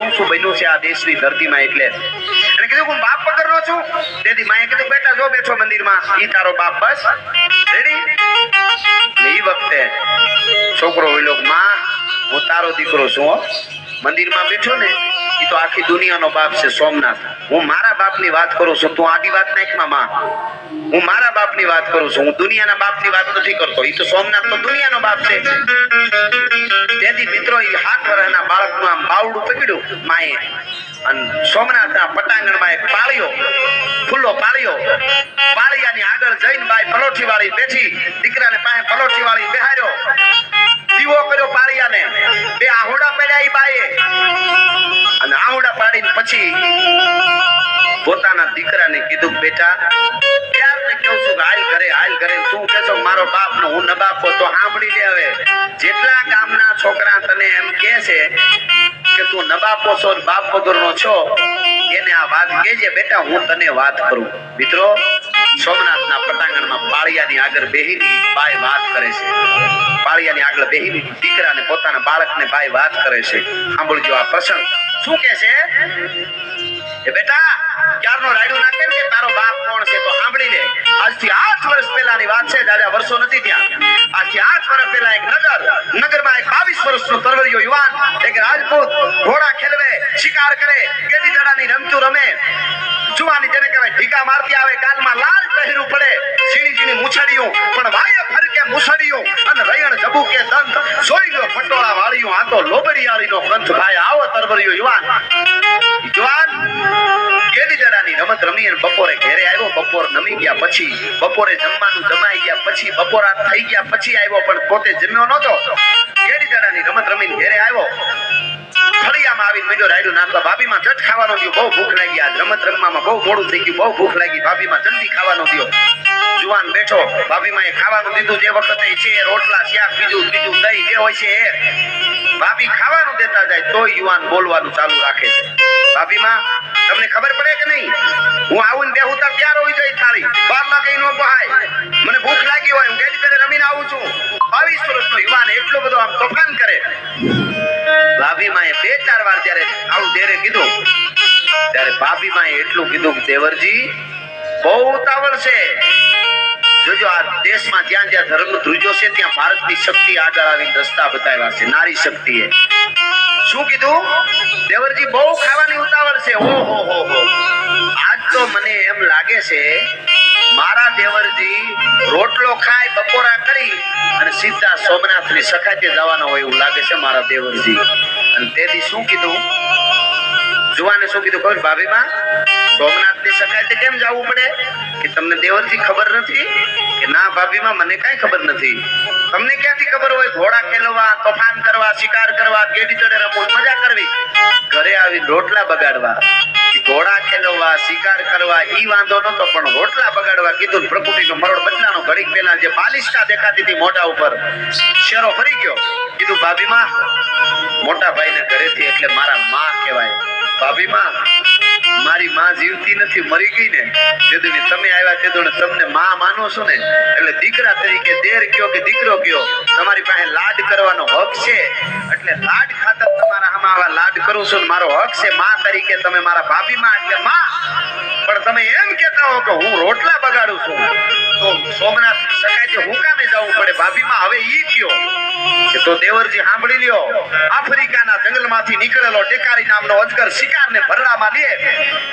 શું બન્યું છે આ દેશની ધરતીમાં એટલે અને કીધું હું બાપ વગરનો છું. તેથી માએ કીધું બેટા જો બેઠો મંદિરમાં ઈ તારો બાપ બસ રેડી. ને ઈ વખતે છોકરો બોલ્યો માં હું તારો દીકરો છું હો. મંદિરમાં બેઠો ને ઈ તો આખી દુનિયાનો બાપ છે સોમનાથ. હું મારા બાપની વાત કરું છું, તું આડી વાત નાખમાં માં. હું મારા બાપની વાત કરું છું, હું દુનિયાના બાપની વાત નથી કરતો. ઈ તો સોમનાથ તો દુનિયાનો બાપ છે. તેથી મિત્રો ઈ 7 વર્ષના બાળકનું આમ બાવડું પકડ્યું માએ અને સોમનાથના પટાંગણમાં એક પાળિયો ખુલ્લો પાળિયો, પાળિયાની આગળ જઈને બાઈ પલોઠી વાળી બેઠી, દીકરાને પાસે પલોઠી વાળી બેહાર્યો, દીવો કર્યો પાળિયાને, 2 આહુડા પડ્યા ઈ બાઈએ અને આહુડા પાડીને પછી પોતાના દીકરાને કીધું બેટા ક્યારને કહું છું હાલ ઘરે તું કહેશો મારો બાપ ને હું નબાપો તો સાંભળી લે. હવે જેટલા ગામના છોકરા તને એમ કહે છે કે તું નબાપો છો બાપ વગરનો છો એને આ વાત કહેજે બેટા હું તને વાત કરું. મિત્રો સોમનાથના પટાંગણમાં પાળિયાની આગળ બેહીની બાઈ વાત કરે છે. પાળિયાની આગળ બેહીની દીકરાને પોતાના બાળકને બાઈ વાત કરે છે. સાંભળજો આ પ્રસંગ શું કહે છે. એ બેટા ક્યારનો રાયડું નાખે ને કે તારો બાપ કોણ છે તો સાંભળી લે. આજથી 8 વર્ષ પહેલાની વાત છે, દાદા વર્ષો નથી ત્યાં. આજથી 8 વર્ષ પહેલા એક નગરમાં એક 22 વર્ષનો તરવરિયો યુવાન એક રાજપૂત ઘોડા ખેલવે, શિકાર કરે, કેદી દડાની રમતું રમે, જુવાની જેને કહેવાય ઢીકા મારતી આવે, ગાલમાં લાલ પહેરું પડે, ઝીણી મૂછડીયું પણ વાય ફરકે મૂછડીયું અને રયણ જબુકે દંત સોઈ ગયો ફટોળા વાળીયું આ તો લોબડિયાળીનો કંઠ. ભાઈ આવો તરવરિયો યુવાન કેદી દડાની રમત રમી અને બપોરે ઘરે આવ્યો. બપોર નમી ગયા પછી, બપોરે જમવાનું જમાઈ ગયા પછી, બપોરા થઈ ગયા પછી આવ્યો પણ પોતે જમ્યો નહોતો. કેદી દડાની રમત રમીને ઘરે આવ્યો, ફળિયામાં આવીને મીઠો રાયડું નાખવા. ભાભીમાં જટ ખાવાનો થયો, બહુ ભૂખ લાગી. આજ રમત રમવામાં બહુ મોડું થઈ ગયું, બહુ ભૂખ લાગી. ભાભીમાં જલ્દી ખાવાનો થયો. જુવાન બેઠો, ભાભીમાં એ ખાવાનું દીધું જે વખતે છે રોટલા શાક બીજું ત્રીજું દહીં જે હોય છે એ ભાભી ખાવાનું દેતા જાય તો યુવાન બોલવાનું ચાલુ રાખે છે. ભાભીમાં તમને ખબર પડે કે નહીં હું આવું ને બેહું ત્યાં તૈયાર હોઈ જાય થાળી 12 વાગે નો પહાય, મને ભૂખ લાગી હોય હું ગેડી પેલે રમીને આવું છું. 22 વર્ષનો યુવાન એટલો બધો આમ તોફાન કરે. ભાભીમાં એ 2-4 વાર જ્યારે આવું દેરે કીધું ત્યારે ભાભીમાં એટલું કીધું કે દેવરજી બહુ ઉતાવળ છે. જોજો આ દેશમાં જ્યાં જ્યાં ધર્મ ધ્રુજો છે ત્યાં ભારતની શક્તિ આગળ આવીને રસ્તા બતાવ્યા છે. નારી શક્તિએ શું કીધું દેવરજી બહુ ખાવાની ઉતાવળ છે. ઓહો હો આજ તો મને એમ લાગે છે મારા દેવરજી રોટલો ખાઈ બપોરા કરી અને સીધા સોમનાથની સખાતે જવાના હોય એવું લાગે છે મારા દેવરજી. અને તેથી શું કીધું જુવાને શું કીધું ખબર ભાભીમાં સોમનાથની સખાતે કેમ જવું પડે કે તમને દેવરજી ખબર નથી કે ના ભાભીમાં મને કાંઈ ખબર નથી. તમને ક્યાંથી ખબર હોય ઘોડા ખેલવા, તોફાન કરવા, શિકાર કરવા, ગેડી ચડે રમવું, મજા કરવી, ઘરે આવી રોટલા બગાડવા. ઘોડા ખેલવા, શિકાર કરવા ઈ વાંધો નતો પણ રોટલા બગાડવા કીધું. પ્રકૃતિનો મરોડ બદલાનો. ઘડીક પહેલા જે બાલિષ્ઠા દેખાતી હતી મોઢા ઉપર શેરો ફરી ગયો. કીધું ભાભીમાં મોટા ભાઈને ઘરેથી એટલે મારા માં કહેવાય. ભાભીમાં મારી માં જીવતી નથી, મરી ગઈ ને તેદુને તમે આવ્યા તેદુને તમને માં માનો છો ને એટલે દીકરા તરીકે દેર કયો કે દીકરો કયો તમારી પાસે લાડ કરવાનો હક છે. એટલે લાડ ખાતર તમારા આમાં આવા લાડ કરું છું ને મારો હક છે. માં તરીકે તમે મારા ભાભીમાં એટલે માં. પણ તમે એમ કહેતા હો કે હું રોટલા બગાડું છું તો સોમનાથ સખાતે હું કામે જવું પડે. ભાભીમાં હવે ઈ કયો કે તો દેવરજી સાંભળી લ્યો આફ્રિકાના જંગલમાંથી નીકળેલો ટેકારી નામનો અજગર શિકારને ભરડામાં લે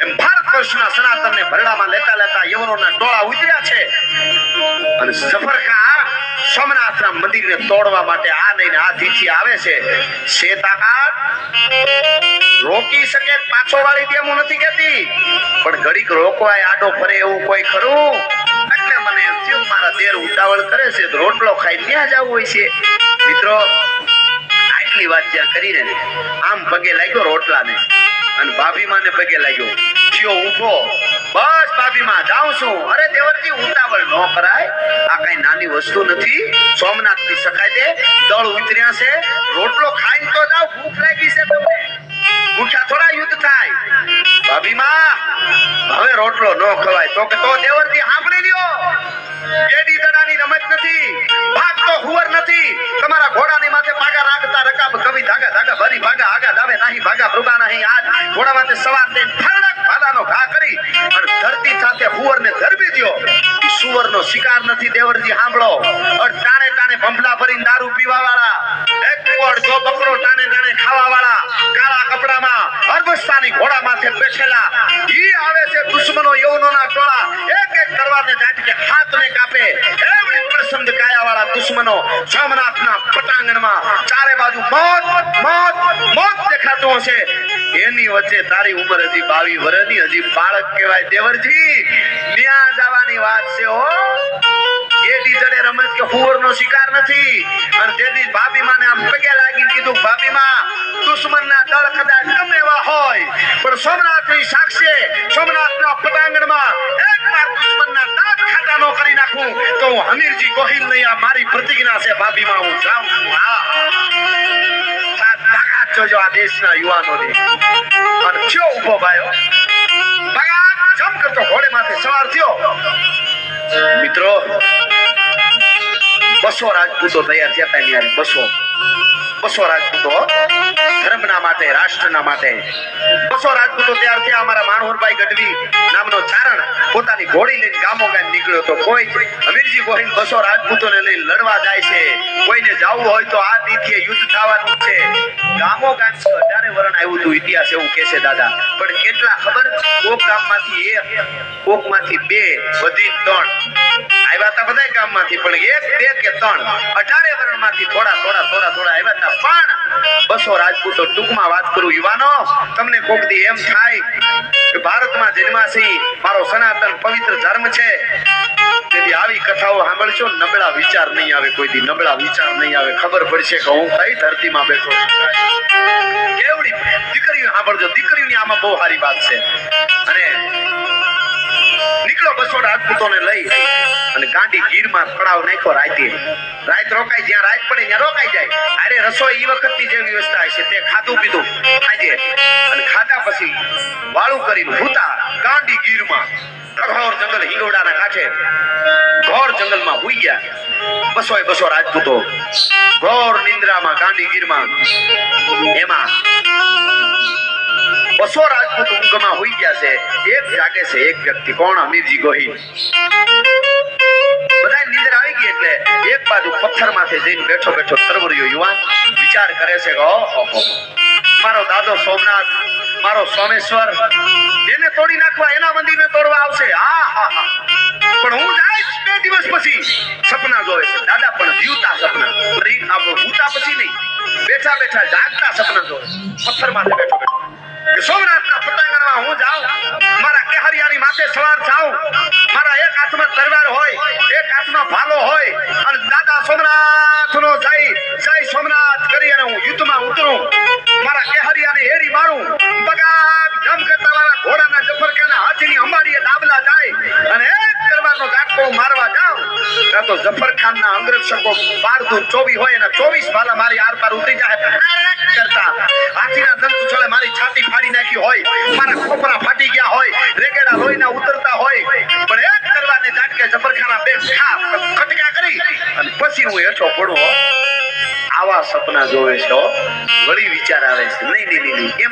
એમ ભારત વર્ષના સનાતનને ભરડામાં લેતા લેતા યવનોના ટોળા ઉતર્યા છે અને સફરખાં સોમનાથના મંદિરને તોડવા માટે આ નહીં આ ધીથી આવે છે. શેતાકાત રોકી શકે પાછો વાળી દે હું નથી કહેતી પણ ઘડીક રોકવાય આડો ફરે એવું કોઈ ખરું. એટલે મને એમ થયું મારા દેર ઉતાવળ કરે છે તો રોટલો ખાઈ ત્યાં જવું હોય છે. મિત્રો આટલી વાત જ્યાં કરીને આમ પગે લાગ્યો રોટલાને અને ભાભીમાને પગે લાગ્યો થયો ઊભો. બસ ભાભીમાં જાઉં છું. અરે દેવરજી ઉતાવળ ન કરાય, આ કઈ નાની વસ્તુ નથી. સોમનાથની સખાતે દળ ઉતર્યા છે, રોટલો ખાઈને તો જાવ, ભૂખ લાગી છે તમને, ભૂખ્યા થોડા યુદ્ધ થાય. ભાભીમાં હવે રોટલો ન ખવાય તો કે તો દેવરજી સાંભળી લ્યો ગેડી દડાની રમત નથી, ભાગતો હુવર નથી તમારા ઘોડાની માથે પાગા નાખતા રકાબ કવિ ધાગા ધાગા ભરી ભાગા આગા દાવે નહીં ભાગા મૃગા નહીં આજ ઘોડા માથે સવાર થઈને ઠરડક ભાલાનો ઘા કરી અને ધરતી સાથે હુવરને ધરબી દ્યો ઈ સુવરનો શિકાર નથી દેવરજી સાંભળો અને ટાણે ટાણે ભંભલા ભરીને દારૂ પીવા વાળા એક કોડ જો બકરો ટાણે ટાણે ખાવા વાળા કાળા કપડામાં અરબસ્તાની ઘોડા માથે બેઠેલા ઈ આવે છે દુશ્મનો યવનોના ટોળા એક એક તલવારને ઝાટકે હાથને કાપે એવડી પ્રસંદ કાયા વાળા દુશ્મનો સોમનાથના પટાંગણમાં ચારે બાજુ મોત મોત મોત દેખાતું હશે એની વચ્ચે તારી ઉંમર હજી 22 વર્ષની હજી બાળક કહેવાય દેવરજી ન્યા જવાની વાત છે હો એડી જડે રમત કે હુવરનો શિકાર નથી અને તેથી ભાભી માને આમ પગે લાગીને કીધું ભાભી માં દુશ્મનના દળ કદાચ ગમે એવા હોય પણ સોમનાથની સાક્ષી સોમનાથના પટાંગણમાં એકવાર દુશ્મનના દાંત ખાતા નો કરી નાખું તો હું હમીરજી ગોહિલ નહીં આ મારી પ્રતિજ્ઞા છે ભાભી માં હું જાઉં છું તાકાત જોજો આ દેશના યુવાનોની અને કયો ઉભો ભાઈઓ ભગાત જમ કરતો ઘોડે માથે સવાર થયો મિત્રો 200 રાજપૂતો તૈયાર થયા હતા યાર 200 રાજપૂતો ધર્મના માટે રાષ્ટ્રના માટે 200 રાજપૂતો તૈયાર થયા અમારા માણહોરભાઈ ગઢવી નામનો ચારણ પોતાની ઘોડી લઈને ગામો ગામ નીકળ્યો તો કોઈ અમીરજી ગોહિલ 200 રાજપૂતોને લઈને લડવા જાય છે કોઈને જાવું હોય તો આ દીથી યુદ્ધ થવાનું છે ગામો ગામ 18 વરણ આવ્યું હતું ઇતિહાસ એવું કહે છે દાદા પણ કેટલા ખબર કોક ગામમાંથી 1 કોકમાંથી 2 વધી 3 આવ્યા હતા બધા ગામમાંથી પણ 1 2 કે 3 18 વરણમાંથી થોડા આવ્યા હતા પણ 200 રાજપૂતો ટૂંકમાં વાત કરું યુવાનો તમને કોક દી એમ થાય કે ભારતમાં જન્માસી મારો સનાતન પવિત્ર ધર્મ છે તેથી આવી કથાઓ સાંભળશો નબળા વિચાર નહીં આવે કોઈ દી નબળા વિચાર નહીં આવે ખબર પડશે કે હું કઈ ધરતીમાં બેઠો છું કેવડી દીકરીઓ સાંભળજો દીકરીઓની આમાં બહુ સારી વાત છે અને નીકળો 200 રાજપૂતોને લઈ અને ગાંડી ગીરમાં પડાવ નાખ્યો રાત રોકાય જ્યાં રાત પડે ત્યાં રોકાઈ જાય અરે રસોઈ ઈ વખતની જે વ્યવસ્થા છે તે ખાધું પીધું ખાજે અને ખાધા પછી વાળું કરીને ભૂતા ગાંડી ગીરમાં ઘોર જંગલ હિંગોડાના કાંઠે ઘોર જંગલમાં હુઈ ગયા 200 રાજપૂતો ઘોર નિંદ્રામાં ગાંડી ગીરમાં એમાં 200 રાજપૂત ઊંઘમાં હુઈ ગયા છે એક જાગે છે એક વ્યક્તિ કોણ અમીરજી ગોહિલ બધા નિંદર આવી ગઈ એટલે એક બાજુ પથ્થર માથે જઈને બેઠો તરવરિયો યુવાન વિચાર કરે છે કે ઓહો મારો દાદો સોમનાથ મારો સોમેશ્વર એને તોડી નાખવા એના મંદિરને તોડવા આવશે હા પણ હું જાય 2 દિવસ પછી સપના જોવે છે દાદા પણ જીવતા સપના ભૂતા પછી નહીં બેઠા જાગતા સપના જોવે પથ્થર માથે બેઠો કે સોમનાથના પટાંગણમાં હું જાઉં મારા કેહરિયાની માથે સવાર થાઉં મારા એક હાથમાં તલવાર હોય એક હાથમાં ભાલો હોય અને દાદા સોમનાથનો જય સોમનાથ કરી અને હું યુદ્ધમાં ઉતરું મારા કેહરિયાને હેરી મારું બગાત જમ કરતા વાળા ઘોડાના જફરખાના હાથીની અંબાડીએ ડાબલા જાય અને એક તલવારનો ગાંઠો મારવા જાઉં તો જફરખાનના અંગરક્ષકો 12 24 હોય અને 24 ભાલા મારી આર પાર ઉતરી જાય કરતા હાથીના દંત છોડે મારી છાતી ફાડી નાખી હોય મારા ખોપરા ફાટી ગયા હોય રેગેડા લોહીના ઉતરતા હોય પણ એક તલવારને ઝાટકે જફરખાના બે ખટકા કરી અને પછી હું હેઠો પડું આવા સપના જોવે છો વળી વિચાર આવે છે નહીં એમ